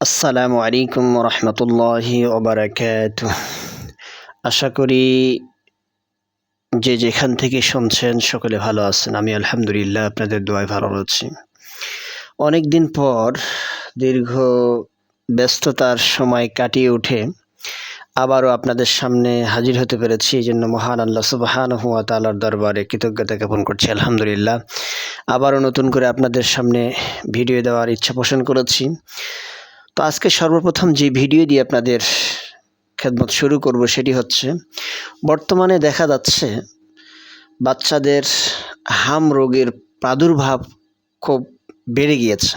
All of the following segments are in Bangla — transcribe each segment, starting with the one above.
আসসালামু আলাইকুম রহমতুল্লাহি ওবারাকাতুহ। আশা করি যে যেখান থেকে শুনছেন সকলে ভালো আছেন। আমি আলহামদুলিল্লাহ আপনাদের দোয়ায় ভালো আছি। অনেক দিন পর দীর্ঘ ব্যস্ততার সময় কাটিয়ে উঠে আবারও আপনাদের সামনে হাজির হতে পেরেছি। এই জন্য মহান আল্লাহ সুবহানাহু ওয়া তাআলার দরবারে কৃতজ্ঞতা জ্ঞাপন করছি আলহামদুলিল্লাহ। আবারও নতুন করে আপনাদের সামনে ভিডিও দেওয়ার ইচ্ছা পোষণ করেছি। তো আজকে সর্বপ্রথম যে ভিডিও দিয়ে আপনাদের খেদমত শুরু করব সেটি হচ্ছে, বর্তমানে দেখা যাচ্ছে বাচ্চাদের হাম রোগের প্রাদুর্ভাব খুব বেড়ে গিয়েছে।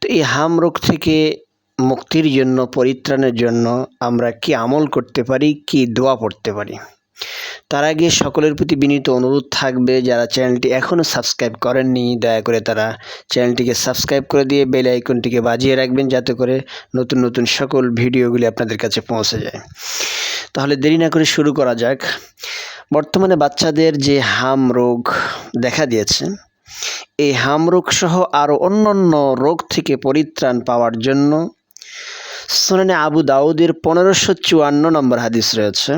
তো এই হাম রোগ থেকে মুক্তির জন্য, পরিত্রাণের জন্য আমরা কি আমল করতে পারি, কি দোয়া পড়তে পারি? তার আগে সকলের প্রতি বিনীত অনুরোধ থাকবে, যারা চ্যানেলটি এখনও সাবস্ক্রাইব করেননি দয়া করে তারা চ্যানেলটিকে সাবস্ক্রাইব করে দিয়ে বেল আইকনটিকে বাজিয়ে রাখবেন, যাতে করে নতুন নতুন সকল ভিডিওগুলি আপনাদের কাছে পৌঁছে যায়। তাহলে দেরি না করে শুরু করা যাক। বর্তমানে বাচ্চাদের যে হাম রোগ দেখা দিয়েছে, এই হাম রোগ সহ আরও অন্যান্য রোগ থেকে পরিত্রাণ পাওয়ার জন্য সুনানে আবু দাউদের 1554 নম্বর হাদিস রয়েছে।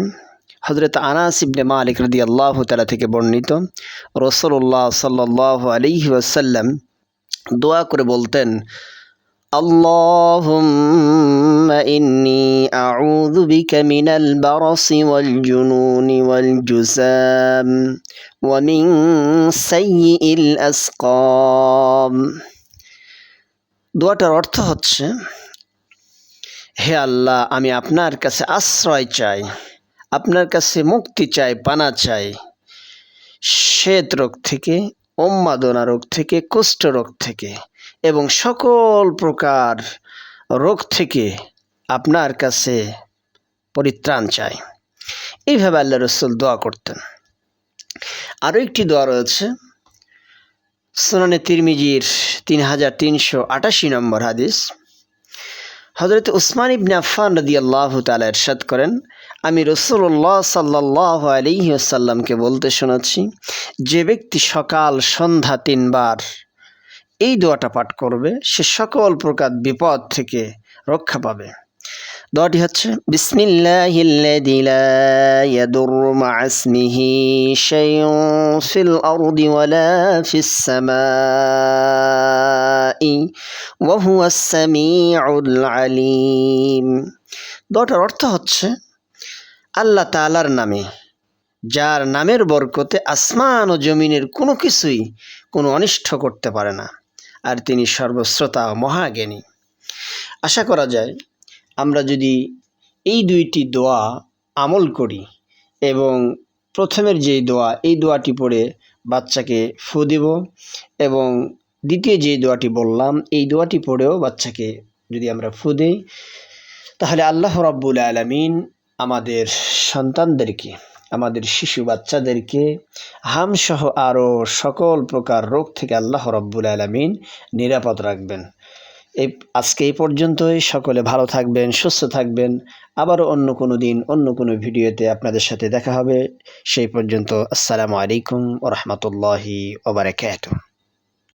হযরত আনাস ইবনে মালিক রাদিয়াল্লাহু তাআলা থেকে বর্ণিত, রাসূলুল্লাহ সাল্লাল্লাহু আলাইহি ওয়াসাল্লাম দোয়া করে বলতেন, আল্লাহুম্মা ইন্নী আউযু বিকা মিনাল বারাসি ওয়াল জুনুনি ওয়াল জুযাম ওয়া মিন সাইয়্যিল আসকাম। দোয়াটার অর্থ হচ্ছে, হে আল্লাহ, আমি আপনার কাছে আশ্রয় চাই, আপনার কাছে মুক্তি চাই, পানা চাই শ্বেত রোগ থেকে, উন্মাদনা রোগ থেকে, কুষ্ঠ রোগ থেকে এবং সকল প্রকার রোগ থেকে আপনার কাছে পরিত্রাণ চাই। এইভাবে আল্লাহ রাসূল দোয়া করতেন। আরও একটি দোয়া রয়েছে, সুনানে তিরমিজির 3388 নম্বর হাদিস। হযরত উসমান ইবনে আফফান রাদিয়াল্লাহু তাআলা ইরশাদ করেন, আমি রাসূলুল্লাহ সাল্লাল্লাহু আলাইহি ওয়াসাল্লামকে বলতে শুনেছি, যে ব্যক্তি সকাল সন্ধ্যা 3 বার এই দোয়াটা পাঠ করবে সে সকল প্রকার বিপদ থেকে রক্ষা পাবে। দোয়াটি হচ্ছে, বিসমিল্লাহিল্লাযী লা ইয়াদুররু মা ইসমিহি শাইউন ফিল আরদি ওয়ালা ফিস সামাই ওয়া হুয়াস সামিউল আলিম। দোয়াটার অর্থ হচ্ছে, আল্লাহ তাআলার নামে, যার নামের বরকতে আসমান ও জমিনের কোনো কিছুই কোনো অনিষ্ট করতে পারে না, আর তিনি সর্বশ্রোতা ও মহাজ্ঞানী। আশা করা যায় আমরা যদি এই দুইটি দোয়া আমল করি এবং প্রথমের যেই দোয়া, এই দোয়াটি পড়ে বাচ্চাকে ফু দেব, এবং দ্বিতীয় যে দোয়াটি বললাম এই দোয়াটি পড়েও বাচ্চাকে যদি আমরা ফু দেই, তাহলে আল্লাহ রাব্বুল আলামিন আমাদের সন্তানদেরকে, আমাদের শিশু বাচ্চাদেরকে হামসহ আরও সকল প্রকার রোগ থেকে আল্লাহ রাব্বুল আলামিন নিরাপদ রাখবেন। আজকে এই পর্যন্তই। সকলে ভালো থাকবেন, সুস্থ থাকবেন। আবারও অন্য কোনো দিন অন্য কোনো ভিডিওতে আপনাদের সাথে দেখা হবে। সেই পর্যন্ত আসসালামু আলাইকুম ওয়া রাহমাতুল্লাহি ওয়া বারাকাতুহু।